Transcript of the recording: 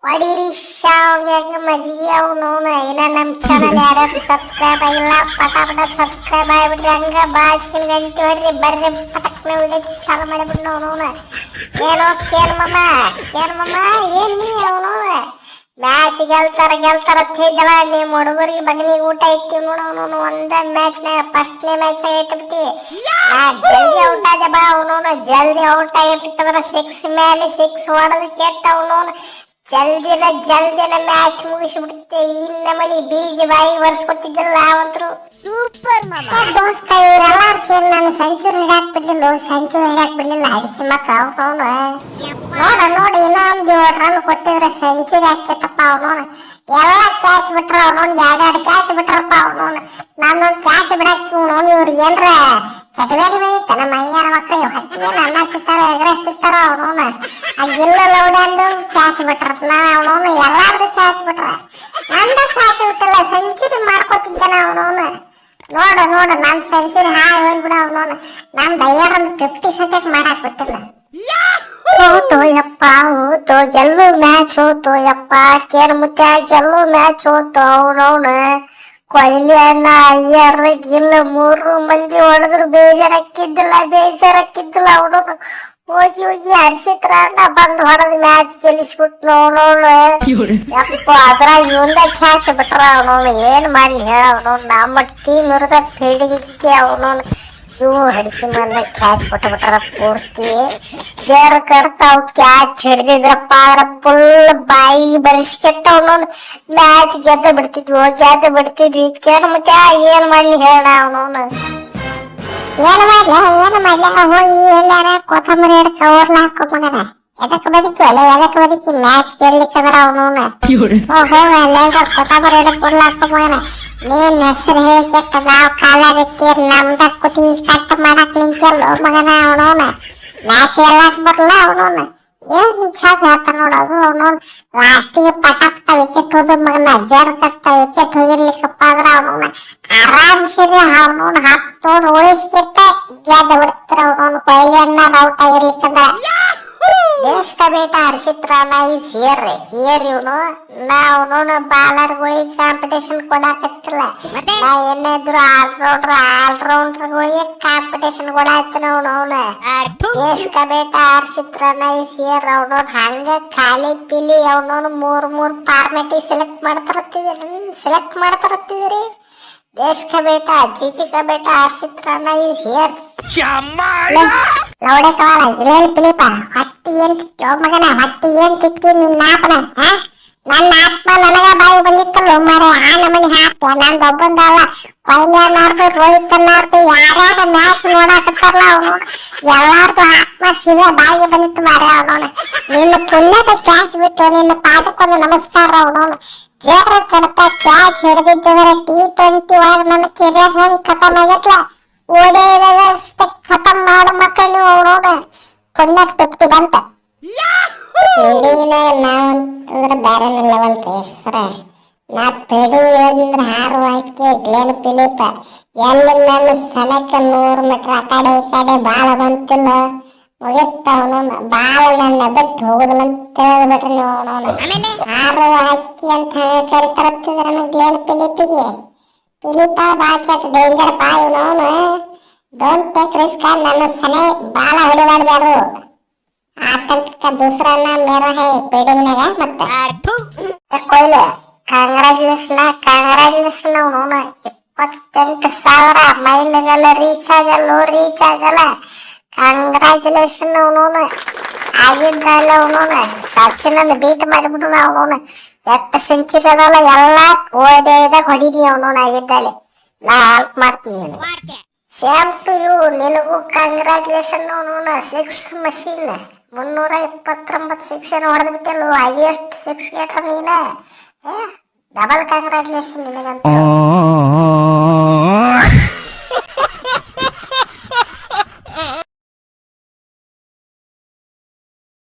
ಹೊಡೀರಿ ಶಾವ್ಯಾಗ ಮಜ್ಜಿಗೆ ಅವನು ಇನ್ನ ನಮ್ಮ ಚಾನಲ್ ಯಾರ್ಯಾರು ಸಬ್ಸ್ಕ್ರೈಬ್ ಆಗಿಲ್ಲ ಪಟ ಸಬ್ಸ್ಕ್ರೈಬ್ ಆಗಿಬಿಡ್ರಿ. ಹಂಗ ಬಾಜಿನ ಗಂಟೆ ಹೊಡ್ರಿ ಬರ್ರಿ ಪಟಕ್ನ ವಿಡಿಯೋ ಚಾಲು ಮಾಡಿಬಿಡ್ನು ಅವನು. ಏನೋ ಕೇರ್ಮಮ್ಮ ಏನ್ ನೀ ಅವನು ಮ್ಯಾಚ್ ಗೆಲ್ತಾರ ತಿದ್ದವ ನಿಮ್ಮ ಹುಡುಗರಿಗೆ ಬಗನಿಗೆ ಊಟ ಇಟ್ಟಿವಿ ನೋಡು ಅವನು. ಒಂದ ಮ್ಯಾಚ್ನಾಗ ಫಸ್ಟ್ನೇ ಮ್ಯಾಚ್ನಾಗ ಇಟ್ಬಿಟ್ಟಿವಿ. ಜಲ್ದಿ ಔಟ್ ಆದ ಬಾ ಅವನು. ಜಲ್ದಿ ಔಟ್ ಆಗಿರ್ಲಿಕ್ಕಂದ್ರ 6 ಮೇಲೆ 6 ಹೊಡೆದು ಕೆಟ್ಟ ಅವನು. ಜಲ್ದಿನ ಮ್ಯಾಚ್ ಮುಗಿಸ್ಬಿಡುತ್ತೆ. ಇನ್ನ ಮನಿ ಬೀಜ ಬಾಯಿ ಬರ್ಸ್ಕೊತಿದ್ದಲ್ಲ ನಾವಂತ್ರು ಸೂಪರ್ ಮಾಮ. ದೋಸ್ತ ಇವರೆಲ್ಲಾರು ಸೇರಿ ನಾನು ಸೆಂಚುರಿ ಹಿಡಾಕ್ ಬಿಡ್ಲಿಲ್ಲ ಅಡಿಸಿ ಮಕ್ಕ ಅವನು. ನೋಡಿ ಇನ್ನೊಂದು 7 ರನ್ ಕೊಟ್ಟಿದ್ರೆ ಸೆಂಚುರಿ ಹಾಕೈತಪ್ಪ ಅವನು. ಎಲ್ಲ ಕ್ಯಾಚ್ ಬಿಟ್ರ ಅವನು. 2 ಕ್ಯಾಚ್ ಬಿಟ್ರಪ್ಪ ಅವನು. ನಾನೊಂದು ಕ್ಯಾಚ್ ಬಿಡಾಕಿ ಅವನು. ಇವ್ರಿಗೆ ಏನ್ರ ಕೆಟಬೇಡಿ ಬಂದಿತ್ತ ನಮ್ಮ ಹಂಗ್ಯಾರ ಮಕ್ಕಳು ಹೊಟ್ಟಿಗೆ ಅನ್ನ ತಿಂತಾರ ಎಗರಿಸ್ತಿರ್ತಾರ ಅವನು. ಆ ಗಿಲ್ಲ ಲೌಡೆ ಅಂದು ಕ್ಯಾಚ್ ಬಿಟ್ರ ಅವನು. ಎಲ್ಲಾರ್ದು ಕ್ಯಾಚ್ ಬಿಟ್ರ ನಂದ ಕ್ಯಾಚ್ ಬಿಟ್ಟಲ್ಲ. ಸೆಂಚುರಿ ಮಾಡ್ಕೋತಿದ್ದಾನ ಅವನು. ನೋಡು ನನ್ ಸೆಂಚುರಿ ಹೋಗ್ಬಿಡ ಅವನು. ನಾನು ದಯ್ಯಾರೊಂದು 50 ಸದ್ಯಕ್ಕೆ ಮಾಡಾಕ್ ಬಿಟ್ಟಿಲ್ಲ. ಹೋತೋ ಯಪ್ಪ ಗೆಲ್ಲು ಮ್ಯಾಚ್ ಹೋತೋ ಯಪ್ಪ. ಕೇರ್ ಮುತ್ಯ ಗೆಲ್ಲು ಮ್ಯಾಚ್ ಹೋತೋ ಅವನವನು. ಕೊಹ್ಲಿ ಅಣ್ಣ ಅಯ್ಯರ್ ಗಿಲ್ಲ 3 ಮಂದಿ ಹೊಡೆದ್ರು ಬೇಜಾರಾಕಿದ್ದಿಲ್ಲ ಅವನು. ಹೋಗಿ ಹರ್ಷಿತ್ರ ಅಣ್ಣ ಬಂದು ಹೊಡೆದ್ ಮ್ಯಾಚ್ ಗೆಲ್ಲಿಸ್ಬಿಟ್ನು ಅವನವನು. ಯಪ್ಪ ಅದ್ರಾಗ ಇವಂದ ಕ್ಯಾಚ್ ಬಿಟ್ರ ಅವನವನು. ಏನ್ ಮಾಡ್ಲಿ ಹೇಳ ಅವನು. ನಮ್ಮ ಟೀಮ್ ಇರೋದ ಫೀಲ್ಡಿಂಗಿಗೆ ಅವನವನು. ಇವು ಹಡಿಸಿ ಮಂದ ಕ್ಯಾಚ್ ಬಿಟ್ಬಿಟ್ರ ಪೂರ್ತಿ. ಜೇರ್ ಕಡ್ತಾವ್ ಕ್ಯಾಚ್ ಹಿಡ್ದಿದ್ರಪ್ಪ ಅದ್ರ ಫುಲ್ ಬಾಯಿಗೆ ಬರಿಸ್ಕೆಟ್ಟ ಅವನವನು. ಮ್ಯಾಚ್ ಗೆದ್ದು ಬಿಡ್ತಿದ್ವಿ. ಕೇರ್ ಮುತ್ಯ ಏನ್ ಮಾಡ್ಲಿ ಹೇಳ ಅವನವನು. ಏನು ಮಾಡ್ಲಿ ಹೋಗಿ ಎಲ್ಲಾರ ಕೊತ್ತಂಬರಿ ಹಿಡ್ಕ ಊರ್ಲ ಹಾಕೋ ಮಗನ. ಎದಕ್ ಬದುಕಿ ಮ್ಯಾಚ್ ಗೆಲ್ಲಿಕ್ಕಂದ್ರ ಅವನವನು. ಹೋಗ ಎಲ್ಲ ಕೊತ್ತಂಬರಿ ಹಿಡಕ್ ಊರ್ಲ ಹಾಕೋ ಮಗನ. ನೀನ್ ಹೆಸರು ಹೇಳಿ ಕೆಟ್ಟ ನಾವು ಕಾಲಕ್ಕೆ ನಮ್ದ ಕುತಿ ಕಟ್ ಮಾಡಕ್ ನಿಂತಲ್ಲ ಮಗನ ಅವನವನು. ಮ್ಯಾಚ್ ಎಲ್ಲಾಕ್ ಬರಲ್ಲ ಅವನವನು. ಏನ್ ಚಾಕ್ ಹೇಳ್ತಾರ ನೋಡೋದು ಅವನವನು. ಲಾಸ್ಟಿಗೆ ಪಟ ವಿಕೆಟ್ ಹೋದ ಮಗನ. ಜರ್ ಕಟ್ಟ ವಿಕೆಟ್ ಹೋಗಿರ್ಲಿಕ್ಕಪ್ಪ ಅಂದ್ರ ಅವನವನು ಆರಾಮ್ಸಿರಿ ಅವನವನು 10 ಉಳಿಸ್ಬಿಟ್ಟ ಗೆದ್ದ ಬಿಡ್ತಾರ ಅವನವನು. ಕೊಹ್ಲಿ ಅನ್ನ ಔಟ್ ಆಗಿರ್ಲಿಕ್ಕಂದ್ರ ದೇಶ ಬೇಟ ಹರ್ಷಿತ್ರನ ಈಸ್ ಹಿಯರ್ ಇವನು. ನಾವು ಬಾಲರ್ಗಳಿಗೆ ಕಾಂಪಿಟೇಷನ್ ಕೊಡಾಕತ್ತಿಲ್ಲ. ನಾ ಏನಿದ್ರು ಆಲ್ರೌಂಡರ್ಗಳಿಗೆ ಕಾಂಪಿಟೇಷನ್ ಕೊಡಾಕ್ತಾನ ಅವನು. ದೇಶ ಬೇಟ ಹರ್ಷಿತ್ರನ ಈಸ್ ಹಿಯರ್ ಅವನು. ಹಂಗ ಖಾಲಿ ಪಿಲಿ ಅವನವನು 3 ಫಾರ್ಮೆಟಿ ಸೆಲೆಕ್ಟ್ ಮಾಡ್ತಾರತ್ತಿದ್ರಿ. देश का बेटा जीजी का बेटा हर्षित राणा इज हियर. ಲೌಡೆ ಕವಾಲ ಗ್ರೇಲ್ ಪಿಲಿಪ ಹಟ್ಟಿ ಏನ್ ತಿಕ್ಕೋ ಮಗನ. ಹಟ್ಟಿ ಏನ್ ತಿಕ್ಕಿ ನಿನ್ನ ಆಪನ. ನನ್ನ ಆತ್ಮ ನನಗ ಬಾಯಿ ಬಂದಿತ್ತಲ್ಲ ಮಾರೆ. ಆ ನಮನಿ ಹಾಕ್ತ ನಂದೊಬ್ಬಂದಲ್ಲ. ಕೊಹ್ಲಿ ಅನ್ನಾರ್ದು ರೋಹಿತ್ ಅನ್ನಾರ್ದು ಯಾರ್ಯಾರ ಮ್ಯಾಚ್ ನೋಡಾಕತ್ತಾರಲ್ಲ ಅವನು ಎಲ್ಲಾರ್ದು ಆತ್ಮ ಸಿದ ಬಾಯಿಗೆ ಬಂದಿತ್ತು ಮಾರೆ ಅವನವನು. ನಿನ್ನ ಪುಣ್ಯದ ಕ್ಯಾಚ್ ಬಿಟ್ಟು ನಿನ್ನ ಪಾದಕ್ಕೊಂದು ನಮಸ್ಕಾರ ಅವನವನು. ಜೇರ ಕಡತ ಕ್ಯಾಚ್ ಹಿಡಿದಿದ್ದವರ T20 ಒಳಗ ನನ್ನ ಕೆರಿಯರ್ ಹೆಂಗ್ ಖತಮ್ ಆಗತ್ಲ. ಓಡೇದಷ್ಟೇ ಖತಮ್ ಮಾಡು ಮಕ್ಕಳು ಅವನವನು. ಪುಣ್ಯಕ್ 50 ಬಂತ. ನಾವಂತಂದ್ರ ಬ್ಯಾರೆ ಲೆವೆಲ್ ಹೆಸರ. ನಾ ಪೆಡಿ ಇರೋದಂದ್ರ 6 ವಾಕ್ಯ ಗ್ಲೇನ್ ಪಿಲಿಪ. ಎಲ್ಲಿ ನನ್ನ ಸನಕ 100 ಮೀಟರ್ ಆ ಕಡೆ ಈ ಕಡೆ ಬಾಳ ಬಂತಿಲ್ಲ ಮುಗಿತ್ತ ಅವನವನು. ಬಾಳ ನನ್ನ ಬಿಟ್ಟು ಹೋಗುದಿಲ್ಲ ಅಂತ ಹೇಳಿದ್ಬಿಟ್ರಿ ನೀವು ಅವನವನು. 6 ವಾಕ್ಯ ಅಂತ ಕರಿತಾರತ್ತಿದ್ರ ಗ್ಲೇನ್ ಪಿಲಿಪಿಗೆ. ಪಿಲಿಪ ಬಾಕಿ ಡೇಂಜರ್ ಪಾ ಇವನವನು. Don't take risk. ನನ್ನ ಸನೆ ಬಾಳ ಹೊಡಿಬಾರ್ದಾರು. ಆತಂಕ ದೂಸರನ್ನ ಮೇರಾ ಹೈ ಪೇಡಿಂಗ್ನಾಗ ಮತ್ತೆ ಕೊಹ್ಲಿ ಕಂಗ್ರಾಚುಲೇಷನ್ ಅವನವನು. 28,000 ಮೈಲ್ಗೆಲ್ಲ ರೀಚ್ ಆಗಲ್ಲ. ಕಂಗ್ರಾಚುಲೇಷನ್ ಅವನವನು. ಆಗಿದ್ದಲ್ಲ ಅವನವನು. ಸಚಿನ್ ಬೀಟ್ ಮಾಡಿಬಿಡು ಅವನವನು. 8 ಸೆಂಚುರಿ ಅದಲ್ಲ ಎಲ್ಲ ಓಡಿದಾಗ ಹೊಡೀನಿ ಅವನವನು. ಆಗಿದ್ದಲೆ ನಾ ಹೆಲ್ಪ್ ಮಾಡ್ತೀನಿ. Same to you. ನಿನಗೂ ಕಂಗ್ರಾಚುಲೇಷನ್ ಅವನವನು. 6 ಮಷೀನ್ 329 6 ಏನು ಹೊಡೆದು ಬಿಟ್ಟಲ್ಲ. ಹೈಯೆಸ್ಟ್ 6 ಗೇಟರ್ ನೀನ. Double congratulation ನಿನಗಂತ.